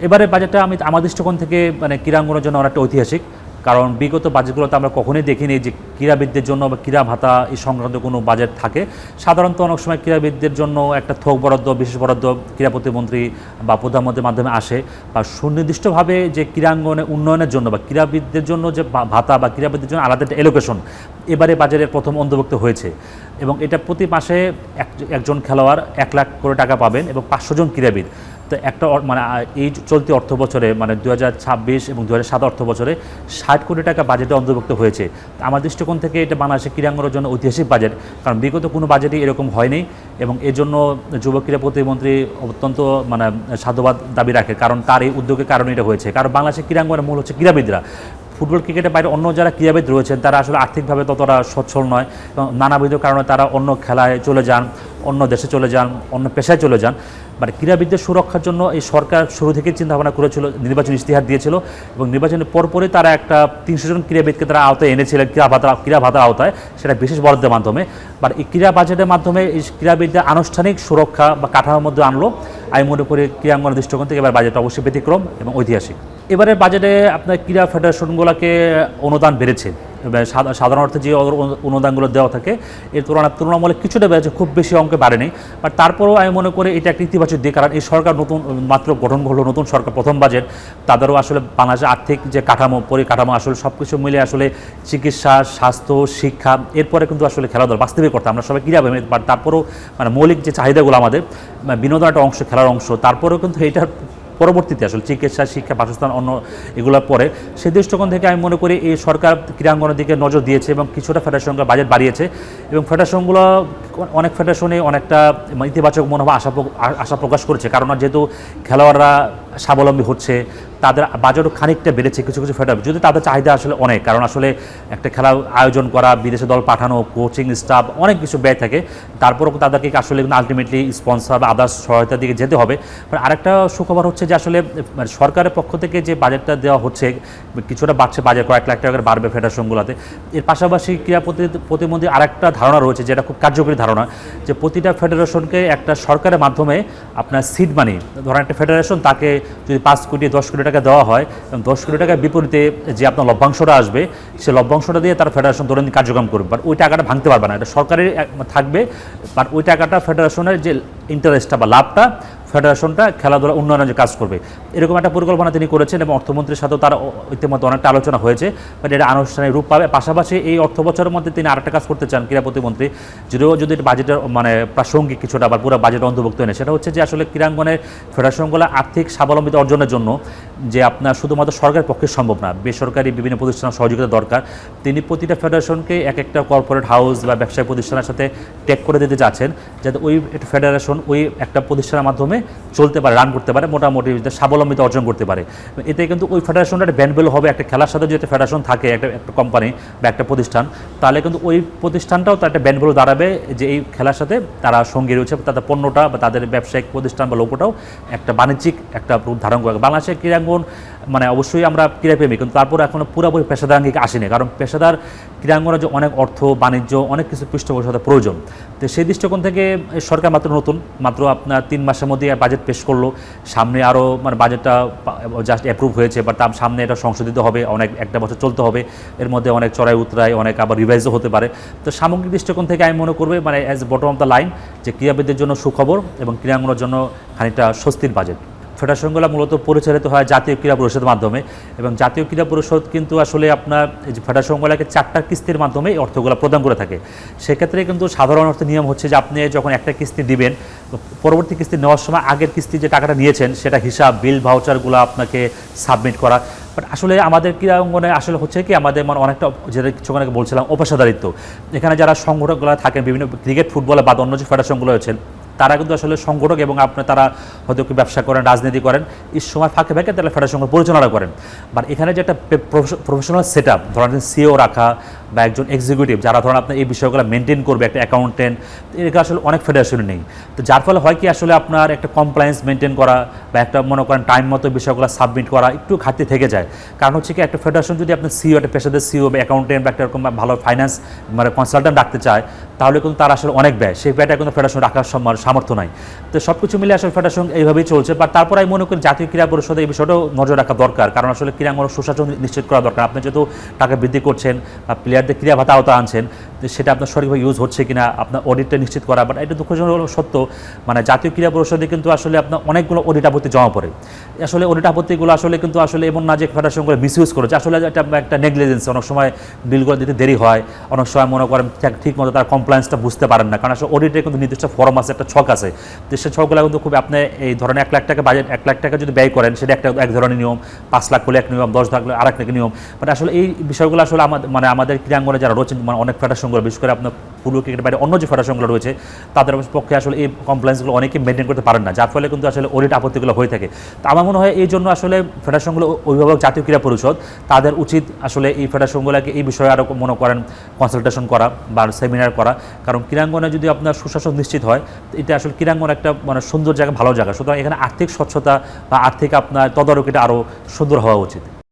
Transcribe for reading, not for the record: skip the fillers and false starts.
এবারে বাজেটটা আমার দৃষ্টিকোণ থেকে মানে ক্রীড়াঙ্গনের জন্য অনেকটা ঐতিহাসিক, কারণ বিগত বাজেটগুলোতে আমরা কখনোই দেখিনি যে ক্রীড়াবিদদের জন্য বা ক্রীড়া ভাতা এই সংক্রান্ত কোনো বাজেট থাকে। সাধারণত অনেক সময় ক্রীড়াবিদদের জন্য একটা থোক বরাদ্দ, বিশেষ বরাদ্দ ক্রীড়া প্রতিমন্ত্রী বা প্রধানমন্ত্রীর মাধ্যমে আসে, বা সুনির্দিষ্টভাবে যে ক্রীড়াঙ্গনে উন্নয়নের জন্য বা ক্রীড়াবিদদের জন্য যে ভাতা বা ক্রীড়াবিদদের জন্য আলাদা একটা এলোকেশন এবারে বাজেটের প্রথম অন্তর্ভুক্ত হয়েছে। এবং এটা প্রতি মাসে একজন খেলোয়াড় 1 লাখ করে টাকা পাবেন এবং 500 জন ক্রীড়াবিদ। তো একটা মানে এই চলতি অর্থ বছরে মানে 2026 এবং 2027 অর্থ বছরে 60 কোটি টাকা বাজেটে অন্তর্ভুক্ত হয়েছে। আমার দৃষ্টিকোণ থেকে এটা বাংলাদেশের ক্রীড়াঙ্গনের জন্য ঐতিহাসিক বাজেট, কারণ বিগত কোনো বাজেটই এরকম হয়নি। এবং এর জন্য যুব ক্রীড়া প্রতিমন্ত্রী অত্যন্ত মানে সাধুবাদ দাবি রাখে, কারণ তার এই উদ্যোগের কারণে এটা হয়েছে। কারণ বাংলাদেশের ক্রীড়াঙ্গনের মূল হচ্ছে ক্রীড়াবিদরা। ফুটবল ক্রিকেটের বাইরে অন্য যারা ক্রীড়াবিদ রয়েছেন তারা আসলে আর্থিকভাবে ততটা সচ্ছল নয় এবং নানাবিধ কারণে তারা অন্য খেলায় চলে যান, অন্য দেশে চলে যান, অন্য পেশায় চলে যান। বাট ক্রীড়াবিদদের সুরক্ষার জন্য এই সরকার শুরু থেকে চিন্তাভাবনা করেছিল, নির্বাচন ইশতেহার দিয়েছিল এবং নির্বাচনের পরপরই তারা একটা 300 জন ক্রীড়াবিদকে তারা আওতায় এনেছিলেন ক্রীড়া ভাতার আওতায়, সেটা বিশেষ বরাদ্দের মাধ্যমে। বাট এই ক্রীড়া বাজেটের মাধ্যমে এই ক্রীড়াবিদদের আনুষ্ঠানিক সুরক্ষা বা কাঠামোর মধ্যে আনলো। আমি মনে করি ক্রীড়াঙ্গনের দৃষ্টিকোণ থেকে এবার বাজেট অবশ্যই ব্যতিক্রম এবং ঐতিহাসিক। এবারের বাজেটে আপনার ক্রীড়া ফেডারেশনগুলোকে অনুদান বেড়েছে। সাধারণ অর্থে যে অনুদানগুলো দেওয়া থাকে এর তুলনামূলক কিছুটা বেড়েছে, খুব বেশি অঙ্কে বাড়েনি। বাট তারপরেও আমি মনে করি এটা একটা ইতিবাচক দিক, কারণ এই সরকার নতুন মাত্র গঠন করলো, নতুন সরকার প্রথম বাজেট, তাদেরও আসলে বাংলাদেশের আর্থিক যে পরিকাঠামো আসলে সব কিছু মিলে আসলে চিকিৎসা, স্বাস্থ্য, শিক্ষা, এরপরে কিন্তু আসলে খেলাধুলা বাস্তবিক করতে আমরা সবাই ক্রীড়াপ্রেমী। বাট তারপরেও মানে মৌলিক যে চাহিদাগুলো আমাদের, বিনোদন একটা অংশ, খেলার অংশ, তারপরেও কিন্তু এইটার পরবর্তীতে আসলে চিকিৎসা, শিক্ষা, বাসস্থান, অন্য এগুলোর পরে সেই দৃষ্টিকোণ থেকে আমি মনে করি এই সরকার ক্রীড়াঙ্গনের দিকে নজর দিয়েছে এবং কিছুটা ফেডারেশনকে বাজেট বাড়িয়েছে। এবং ফেডারেশনগুলো অনেক ফেডারেশনে অনেকটা ইতিবাচক মনোভাব আশা প্রকাশ করেছে, কারণ যেহেতু খেলোয়াড়রা স্বাবলম্বী হচ্ছে, তাদের বাজেটও খানিকটা বেড়েছে কিছু কিছু ফেডারেশন, যদি তাদের চাহিদা আসলে অনেক, কারণ আসলে একটা খেলা আয়োজন করা, বিদেশে দল পাঠানো, কোচিং স্টাফ, অনেক কিছু ব্যয় থাকে। তারপরেও তাদেরকে আসলে আলটিমেটলি স্পন্সর বা আদার্স সহায়তার দিকে যেতে হবে। আরেকটা সুখবর হচ্ছে যে আসলে সরকারের পক্ষ থেকে যে বাজেটটা দেওয়া হচ্ছে কিছুটা বাড়ছে, বাজেট কয়েক লাখ টাকা বাড়বে ফেডারেশনগুলোতে। এর পাশাপাশি ক্রীড়া প্রতিমন্ত্রী আরেকটা ধারণা রয়েছে, যেটা খুব কার্যকরী ধারণা, যে প্রতিটা ফেডারেশনকে একটা সরকারের মাধ্যমে আপনার সিড মানি, ধরেন একটা ফেডারেশন তাকে যদি 5 কোটি 10 কোটি টাকা দেওয়া হয় এবং 10 কোটি টাকার বিপরীতে যে আপনার লভ্যাংশটা আসবে, সেই লভ্যাংশটা দিয়ে তার ফেডারেশন দৈনন্দিন কার্যক্রম করবে। বাট ওই টাকাটা ভাঙতে পারবে না, এটা সরকারের থাকবে। বাট ওই টাকাটা ফেডারেশনের যে ইন্টারেস্টটা বা লাভটা ফেডারেশনটা খেলাধুলা উন্নয়নের যে কাজ করবে, এরকম একটা পরিকল্পনা তিনি করেছেন এবং অর্থমন্ত্রীর সাথেও তার ইতিমধ্যে অনেকটা আলোচনা হয়েছে। বাট এটা আনুষ্ঠানিক রূপ পাবে। পাশাপাশি এই অর্থ বছরের মধ্যে তিনি আরেকটা কাজ করতে চান ক্রীড়া প্রতিমন্ত্রী, যদি বাজেটের মানে প্রাসঙ্গিক কিছুটা বা পুরো বাজেট অন্তর্ভুক্ত এনে, সেটা হচ্ছে যে আসলে ক্রীড়াঙ্গনের ফেডারেশনগুলো আর্থিক স্বাবলম্বিতা অর্জনের জন্য যে আপনার শুধুমাত্র সরকারের পক্ষে সম্ভব না, বেসরকারি বিভিন্ন প্রতিষ্ঠানের সহযোগিতা দরকার। তিনি প্রতিটা ফেডারেশনকে এক একটা কর্পোরেট হাউস বা ব্যবসায়িক প্রতিষ্ঠানের সাথে ট্যাগ করে দিতে যাচ্ছেন, যাতে ওই ফেডারেশন ওই একটা প্রতিষ্ঠানের মাধ্যমে চলতে পারে, রান করতে পারে, মোটামুটি স্বাবলম্বিতা অর্জন করতে পারে। এতে কিন্তু ওই ফেডারেশনটা একটা ব্যান্ডবেল হবে। একটা খেলার সাথে যদি একটা ফেডারেশন থাকে, একটা কোম্পানি বা একটা প্রতিষ্ঠান, তাহলে কিন্তু ওই প্রতিষ্ঠানটাও তার একটা ব্যান্ডবেল দাঁড়াবে যে এই খেলার সাথে তারা সঙ্গী রয়েছে, তাদের পণ্যটা বা তাদের ব্যবসায়িক প্রতিষ্ঠান বা লোকটাও একটা বাণিজ্যিক একটা রূপ ধারণ করে। বাংলাদেশের ক্রীড়াঙ্গন মানে অবশ্যই আমরা ক্রীড়াপ্রেমী, কিন্তু তারপরে এখনও পুরোপুরি পেশাদার আঙ্গিকে আসেনি, কারণ পেশাদার ক্রীড়াঙ্গনের যে অনেক অর্থ, বাণিজ্য, অনেক কিছু পৃষ্ঠপোষকতা প্রয়োজন। তো সেই দৃষ্টিকোণ থেকে সরকার মাত্র আপনার 3 মাসের মধ্যে বাজেট পেশ করলো। সামনে আরও মানে বাজেটটা জাস্ট অ্যাপ্রুভ হয়েছে, বাট তার সামনে এটা সংশোধিত হবে, একটা বছর চলতে হবে, এর মধ্যে অনেক চড়াই উতরাই, অনেক আবার রিভাইজও হতে পারে। তো সামগ্রিক দৃষ্টিকোণ থেকে আমি মনে করবো মানে as bottom of the line যে ক্রীড়াবিদদের জন্য সুখবর এবং ক্রীড়াঙ্গনের জন্য খানিকটা স্বস্তির বাজেট। ফেডারেশনগুলো মূলত পরিচালিত হয় জাতীয় ক্রীড়া পরিষদের মাধ্যমে এবং জাতীয় ক্রীড়া পরিষদ কিন্তু আসলে আপনার এই যে ফেডারেশনগুলোকে 4টা কিস্তির মাধ্যমে এই অর্থগুলো প্রদান করে থাকে। সেক্ষেত্রে কিন্তু সাধারণ অর্থে নিয়ম হচ্ছে যে আপনি যখন একটা কিস্তি দিবেন, পরবর্তী কিস্তি নেওয়ার সময় আগের কিস্তি যে টাকাটা নিয়েছেন সেটা হিসাব, বিল, ভাউচারগুলো আপনাকে সাবমিট করা। বাট আসলে আমাদের ক্রীড়াঙ্গনে আসলে হচ্ছে কি আমাদের মানে অনেকটা যেটা কিছুক্ষণ আগে বলছিলাম অপেশাদারিত্ব। এখানে যারা সংগঠকগুলো থাকেন বিভিন্ন ক্রিকেট, ফুটবলে বা অন্য যে ফেডারেশনগুলো আছেন, তারা কিন্তু আসলে সংগঠক এবং তারা হয়তো ব্যবসা করেন, রাজনীতি করেন, এই সময় ফাঁকে ফাঁকে তারা ফেডারেশন পরিচালনা করেন। বাট এখানে যে একটা প্রফেশনাল সেট আপ, ধরেন সিও রাখা বা একজন এক্সিকিউটিভ যারা ধরেন আপনার এই বিষয়গুলো মেনটেন করবে, একটা অ্যাকাউন্টেন্ট, এগুলো আসলে অনেক ফেডারেশনে নেই। তো যার ফলে হয় কি আসলে আপনার একটা কমপ্লায়েন্স মেনটেন করা বা একটা মনে করেন টাইম মতো বিষয়গুলো সাবমিট করা একটু ঘাটতি থেকে যায়। কারণ হচ্ছে কি একটা ফেডারেশন যদি আপনার সিও, একটা পেশাদার সিও বা অ্যাকাউন্টেন্ট বা একটা এরকম ভালো ফাইন্যান্স মানে কনসালটেন্ট রাখতে চায়, তাহলে কিন্তু তার আসলে অনেক ব্যয়, সেই ব্যয়টা কিন্তু ফেডারেশন রাখার সামর্থ্য নাই। তো সব কিছু মিলে আসলে ফেডারেশন এইভাবেই চলছে। বাট তারপর আমি মনে করি জাতীয় ক্রীড়া পরিষদে এই বিষয়টাও নজর রাখা দরকার, কারণ আসলে ক্রীড়াঙ্গন সুশাসন নিশ্চিত করা দরকার। আপনি যেহেতু টাকা বৃদ্ধি করছেন বা প্লেয়ারদের ক্রীড়া ভাতা আওতা আনছেন, তো সেটা আপনার সঠিকভাবে ইউজ হচ্ছে কিনা আপনার অডিটটা নিশ্চিত করা। বাট এটা দুঃখজনক হলো সত্য, মানে জাতীয় ক্রীড়া পরিষদে কিন্তু আসলে আপনার অনেকগুলো অডিট আপত্তি জমা পড়ে। আসলে অডিট আপত্তিগুলো আসলে কিন্তু আসলে এমন না যে ফেডারেশনগুলো মিসইউজ করেছে, আসলে এটা একটা নেগলিজেন্স। অনেক সময় বিলগুলো দিতে দেরি হয়, অনেক সময় মনে করেন ঠিক মতো তার কমপ্লায়েন্সটা বুঝতে পারেন না, কারণ আসলে অডিটের কিন্তু নির্দিষ্ট ফর্ম আছে, একটা ছক আছে। তো সেই ছকগুলো কিন্তু খুব আপনি এই ধরেন 1 লাখ টাকা বাজেট, 1 লাখ টাকা যদি ব্যয় করেন সেটা এক ধরনের নিয়ম, 5 লাখ হলে এক নিয়ম, 10 লাখ হলে আরেক নিয়ম। বাট আসলে এই বিষয়গুলো আসলে আমাদের ক্রীড়াঙ্গনে যারা রয়েছেন, মানে অনেক ফেডারেশনগুলো, বিশেষ করে আপনার পূর্ব ক্রিকেটের বাইরে অন্য যে ফেডারেশনগুলো রয়েছে তাদের পক্ষে আসলে এই কমপ্লায়েন্সগুলো অনেকেই মেনটেন করতে পারেন না, যার ফলে কিন্তু আসলে অডিট আপত্তিগুলো হয়ে থাকে। তো আমার মনে হয় এই জন্য আসলে ফেডারেশনগুলো, অভিভাবক জাতীয় ক্রীড়া পরিষদ, তাদের উচিত আসলে এই ফেডারেশনগুলোকে এই বিষয়ে আরও মনে করেন কনসালটেশন করা বা সেমিনার করা। কারণ ক্রীড়াঙ্গনে যদি আপনার সুশাসন নিশ্চিত হয়, এটা আসলে ক্রীড়াঙ্গন একটা মানে সুন্দর জায়গা, ভালো জায়গা। সুতরাং এখানে আর্থিক স্বচ্ছতা বা আর্থিক আপনার তদারকিটা আরও সুন্দর হওয়া উচিত।